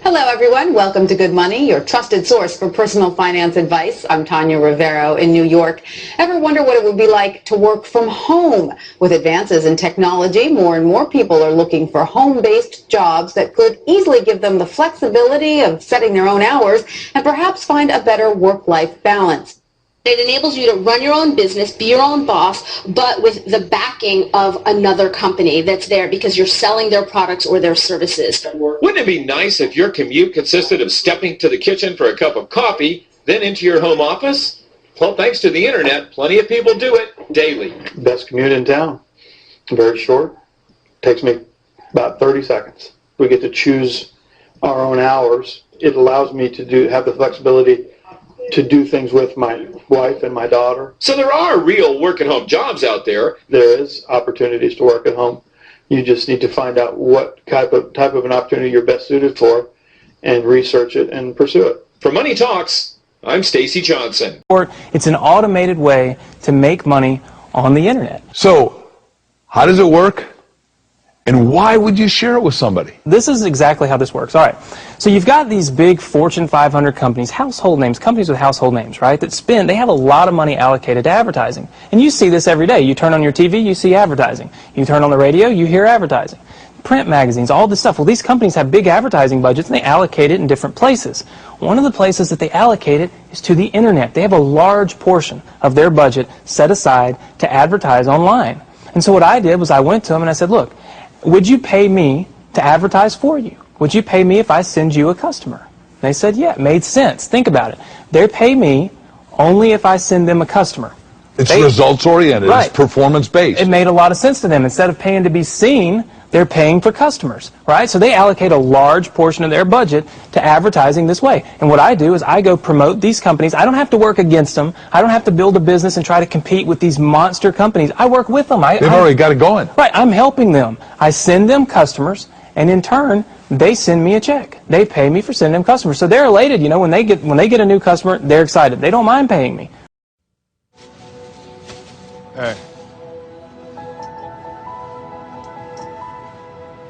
Hello, everyone. Welcome to Good Money, your trusted source for personal finance advice. I'm Tanya Rivero in New York. Ever wonder what it would be like to work from home? With advances in technology, more and more people are looking for home-based jobs that could easily give them the flexibility of setting their own hours and perhaps find a better work-life balance. It enables you to run your own business, be your own boss, but with the backing of another company that's there because you're selling their products or their services. Wouldn't it be nice if your commute consisted of stepping to the kitchen for a cup of coffee, then into your home office? Well, thanks to the internet, plenty of people do it daily. Best commute in town. Very short. Takes me about 30 seconds. We get to choose our own hours. It allows me to have the flexibility to do things with my wife and my daughter. So there are real work-at-home jobs out there. There is opportunities to work at home. You just need to find out what type of an opportunity you're best suited for and research it and pursue it. For Money Talks, I'm Stacy Johnson. It's an automated way to make money on the internet. So, how does it work? And why would you share it with somebody? This is exactly how this works. All right. So you've got these big Fortune 500 companies, household names, companies with household names, right, they have a lot of money allocated to advertising. And you see this every day. You turn on your TV, you see advertising. You turn on the radio, you hear advertising. Print magazines, all this stuff. Well, these companies have big advertising budgets and they allocate it in different places. One of the places that they allocate it is to the internet. They have a large portion of their budget set aside to advertise online. And so what I did was I went to them and I said, look, would you pay me to advertise for you? Would you pay me if I send you a customer? They said, yeah, it made sense. Think about it. They pay me only if I send them a customer. It's results-oriented. Right. It's performance-based. It made a lot of sense to them. Instead of paying to be seen, they're paying for customers, right? So they allocate a large portion of their budget to advertising this way. And what I do is I go promote these companies. I don't have to work against them. I don't have to build a business and try to compete with these monster companies. I work with them. They've already got it going. Right. I'm helping them. I send them customers, and in turn, they send me a check. They pay me for sending them customers. So they're elated. You know, when they get a new customer, they're excited. They don't mind paying me. Hey.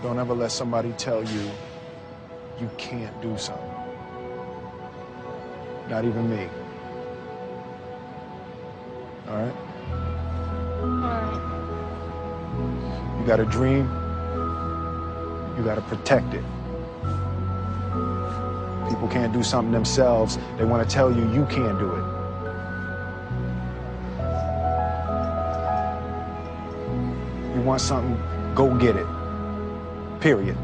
Don't ever let somebody tell you you can't do something. Not even me. All right? You got a dream, you got to protect it. People can't do something themselves. They want to tell you you can't do it. You want something, go get it. Period.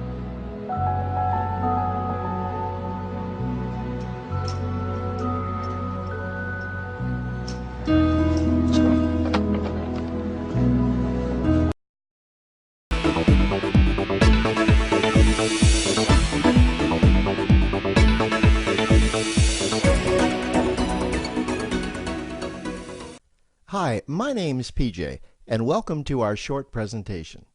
Let's go. Hi, my name's PJ, and welcome to our short presentation.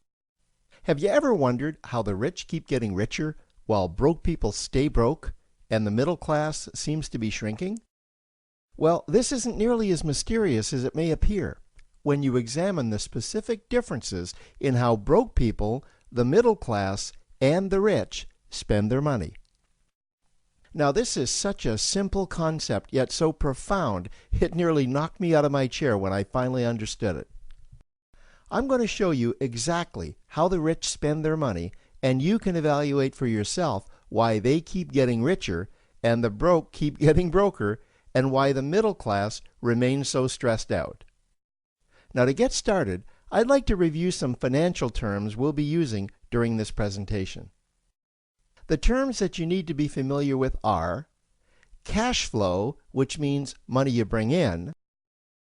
Have you ever wondered how the rich keep getting richer while broke people stay broke and the middle class seems to be shrinking? Well, this isn't nearly as mysterious as it may appear when you examine the specific differences in how broke people, the middle class, and the rich spend their money. Now, this is such a simple concept, yet so profound, it nearly knocked me out of my chair when I finally understood it. I'm going to show you exactly how the rich spend their money, and you can evaluate for yourself why they keep getting richer and the broke keep getting broker, and why the middle class remains so stressed out. Now, to get started, I'd like to review some financial terms we'll be using during this presentation. The terms that you need to be familiar with are cash flow, which means money you bring in,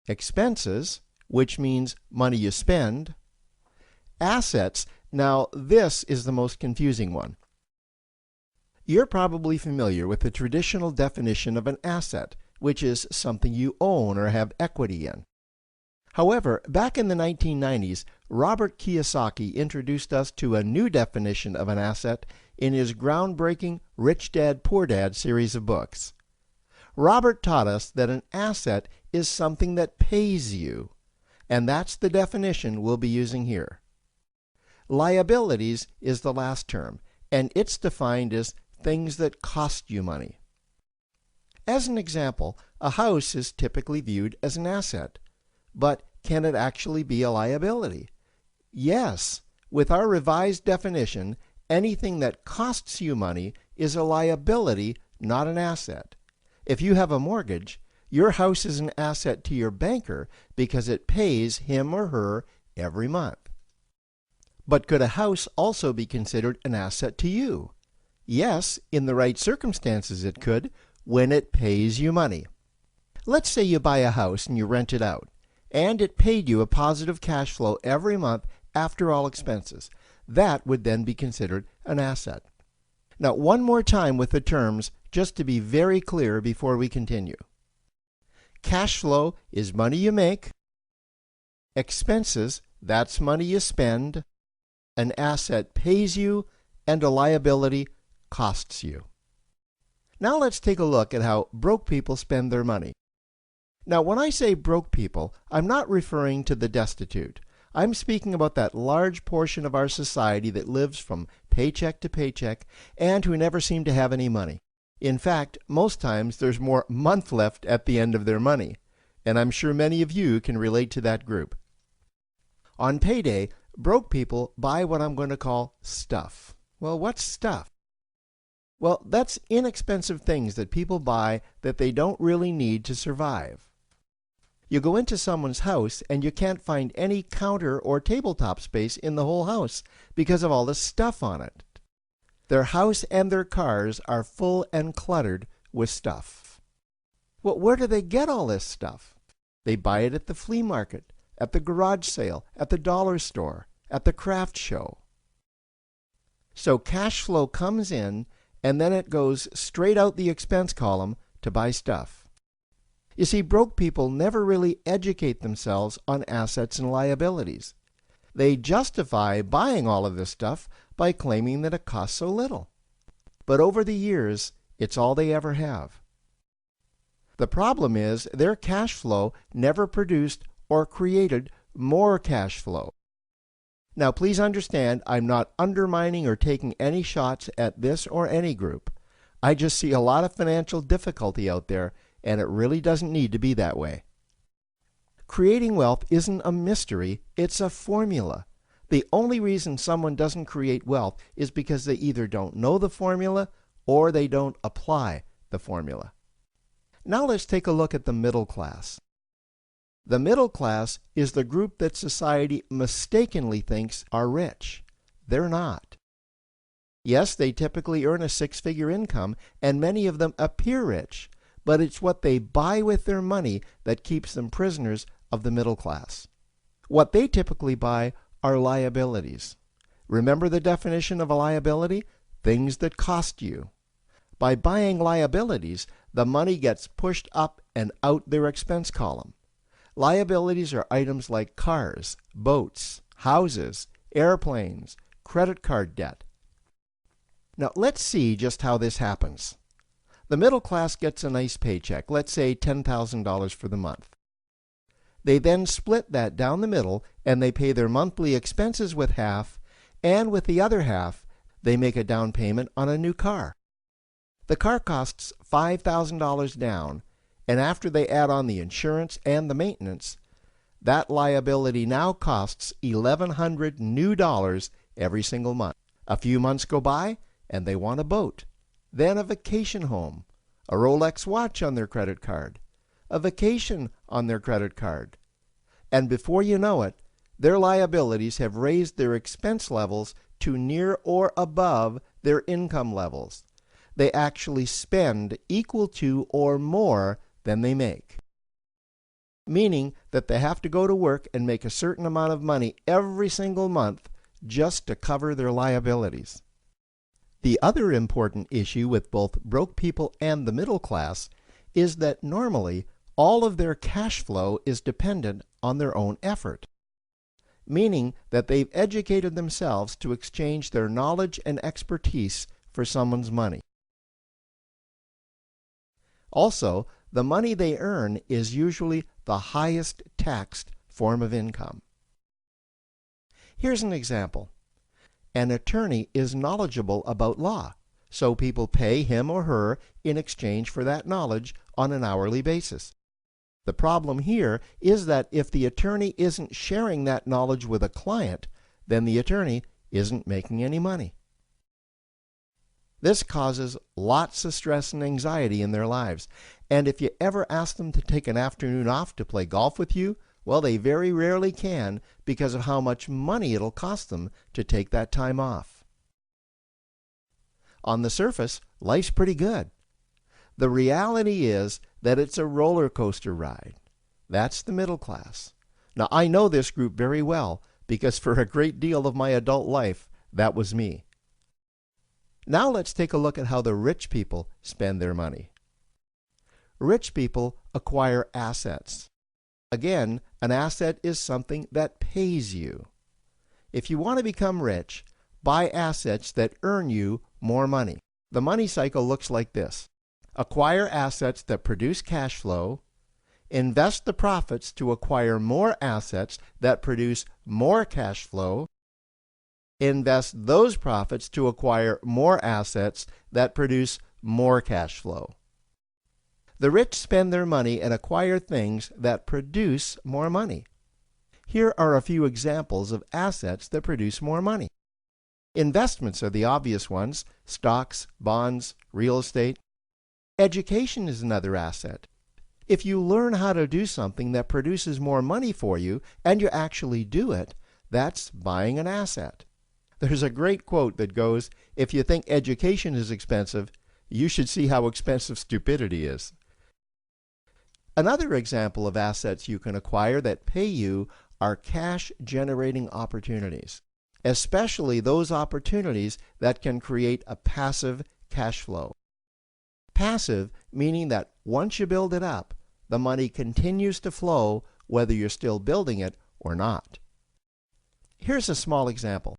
expenses, which means money you spend, assets. Now, this is the most confusing one. You're probably familiar with the traditional definition of an asset, which is something you own or have equity in. However, back in the 1990s, Robert Kiyosaki introduced us to a new definition of an asset in his groundbreaking Rich Dad, Poor Dad series of books. Robert taught us that an asset is something that pays you, and that's the definition we'll be using here. Liabilities is the last term, and it's defined as things that cost you money. As an example, a house is typically viewed as an asset, but can it actually be a liability? Yes, with our revised definition, anything that costs you money is a liability, not an asset. If you have a mortgage, your house is an asset to your banker because it pays him or her every month. But could a house also be considered an asset to you? Yes, in the right circumstances it could, when it pays you money. Let's say you buy a house and you rent it out, and it paid you a positive cash flow every month after all expenses. That would then be considered an asset. Now, one more time with the terms, just to be very clear before we continue. Cash flow is money you make. Expenses, that's money you spend. An asset pays you, and a liability costs you. Now let's take a look at how broke people spend their money. Now, when I say broke people, I'm not referring to the destitute. I'm speaking about that large portion of our society that lives from paycheck to paycheck and who never seem to have any money. In fact, most times there's more month left at the end of their money, and I'm sure many of you can relate to that group. On payday, broke people buy what I'm going to call stuff. Well, what's stuff? Well, that's inexpensive things that people buy that they don't really need to survive. You go into someone's house and you can't find any counter or tabletop space in the whole house because of all the stuff on it. Their house and their cars are full and cluttered with stuff. Well, where do they get all this stuff? They buy it at the flea market, at the garage sale, at the dollar store, at the craft show. So cash flow comes in and then it goes straight out the expense column to buy stuff. You see, broke people never really educate themselves on assets and liabilities. They justify buying all of this stuff by claiming that it costs so little. But over the years, it's all they ever have. The problem is their cash flow never produced or created more cash flow. Now, please understand, I'm not undermining or taking any shots at this or any group. I just see a lot of financial difficulty out there, and it really doesn't need to be that way. Creating wealth isn't a mystery, it's a formula. The only reason someone doesn't create wealth is because they either don't know the formula or they don't apply the formula. Now let's take a look at the middle class. The middle class is the group that society mistakenly thinks are rich. They're not. Yes, they typically earn a six-figure income, and many of them appear rich, but it's what they buy with their money that keeps them prisoners of the middle class. What they typically buy are liabilities. Remember the definition of a liability? Things that cost you. By buying liabilities, the money gets pushed up and out their expense column. Liabilities are items like cars, boats, houses, airplanes, credit card debt. Now let's see just how this happens. The middle class gets a nice paycheck, let's say $10,000 for the month. They then split that down the middle and they pay their monthly expenses with half, and with the other half, they make a down payment on a new car. The car costs $5,000 down, and after they add on the insurance and the maintenance, that liability now costs $1,100 new dollars every single month. A few months go by, and they want a boat, then a vacation home, a Rolex watch on their credit card, a vacation on their credit card. And before you know it, their liabilities have raised their expense levels to near or above their income levels. They actually spend equal to or more than they make. Meaning that they have to go to work and make a certain amount of money every single month just to cover their liabilities. The other important issue with both broke people and the middle class is that normally all of their cash flow is dependent on their own effort, meaning that they've educated themselves to exchange their knowledge and expertise for someone's money. Also, the money they earn is usually the highest taxed form of income. Here's an example. An attorney is knowledgeable about law, so people pay him or her in exchange for that knowledge on an hourly basis. The problem here is that if the attorney isn't sharing that knowledge with a client, then the attorney isn't making any money. This causes lots of stress and anxiety in their lives. And if you ever ask them to take an afternoon off to play golf with you, well, they very rarely can because of how much money it'll cost them to take that time off. On the surface, life's pretty good. The reality is that it's a roller coaster ride. That's the middle class. Now, I know this group very well because for a great deal of my adult life, that was me. Now let's take a look at how the rich people spend their money. Rich people acquire assets. Again, an asset is something that pays you. If you want to become rich, buy assets that earn you more money. The money cycle looks like this. Acquire assets that produce cash flow, invest the profits to acquire more assets that produce more cash flow, invest those profits to acquire more assets that produce more cash flow. The rich spend their money and acquire things that produce more money. Here are a few examples of assets that produce more money. Investments are the obvious ones: stocks, bonds, real estate. Education is another asset. If you learn how to do something that produces more money for you and you actually do it, that's buying an asset. There's a great quote that goes, "If you think education is expensive, you should see how expensive stupidity is." Another example of assets you can acquire that pay you are cash-generating opportunities, especially those opportunities that can create a passive cash flow. Passive meaning that once you build it up, the money continues to flow whether you're still building it or not. Here's a small example.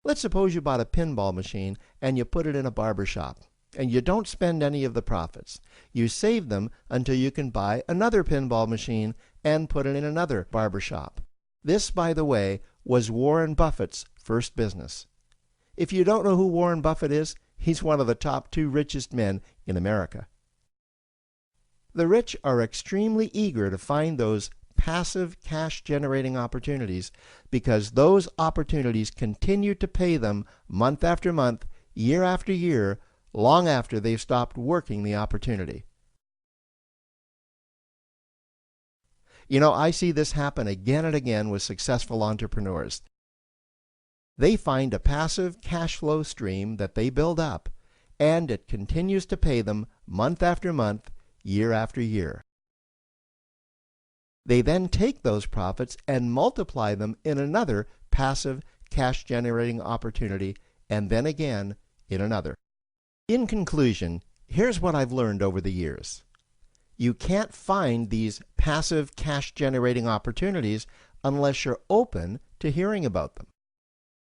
Let's suppose you bought a pinball machine and you put it in a barber shop, and you don't spend any of the profits. You save them until you can buy another pinball machine and put it in another barber shop. This, by the way, was Warren Buffett's first business. If you don't know who Warren Buffett is, he's one of the top 2 richest men in America. The rich are extremely eager to find those passive cash-generating opportunities because those opportunities continue to pay them month after month, year after year, long after they've stopped working the opportunity. You know, I see this happen again and again with successful entrepreneurs. They find a passive cash flow stream that they build up, and it continues to pay them month after month, year after year. They then take those profits and multiply them in another passive cash-generating opportunity, and then again in another. In conclusion, here's what I've learned over the years. You can't find these passive cash-generating opportunities unless you're open to hearing about them.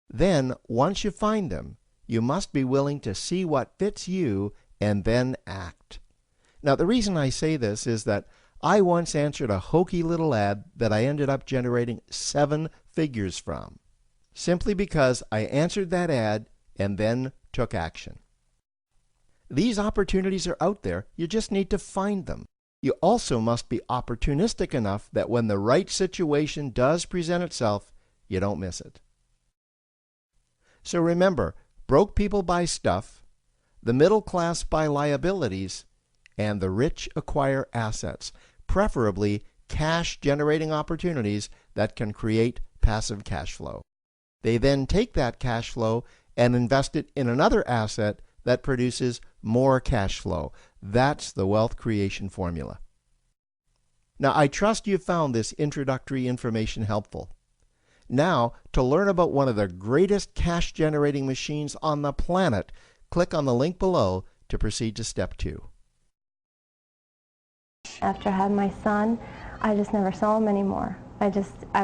Then, once you find them, you must be willing to see what fits you and then act. Now, the reason I say this is that I once answered a hokey little ad that I ended up generating 7 figures from, simply because I answered that ad and then took action. These opportunities are out there, you just need to find them. You also must be opportunistic enough that when the right situation does present itself, you don't miss it. So remember, broke people buy stuff, the middle class buy liabilities, and the rich acquire assets, preferably cash-generating opportunities that can create passive cash flow. They then take that cash flow and invest it in another asset that produces more cash flow. That's the wealth creation formula. Now, I trust you found this introductory information helpful. Now, to learn about one of the greatest cash-generating machines on the planet, click on the link below to proceed to step 2. After I had my son, I just never saw him anymore. I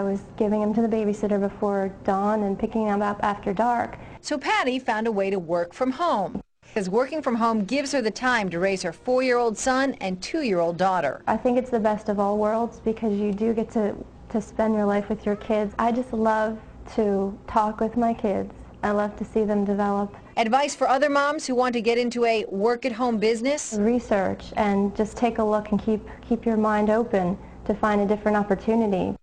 was giving him to the babysitter before dawn and picking him up after dark. So Patty found a way to work from home, because working from home gives her the time to raise her 4-year-old son and 2-year-old daughter. I think it's the best of all worlds because you do get to spend your life with your kids. I just love to talk with my kids I love to see them develop. Advice for other moms who want to get into a work-at-home business? Research and just take a look and keep your mind open to find a different opportunity.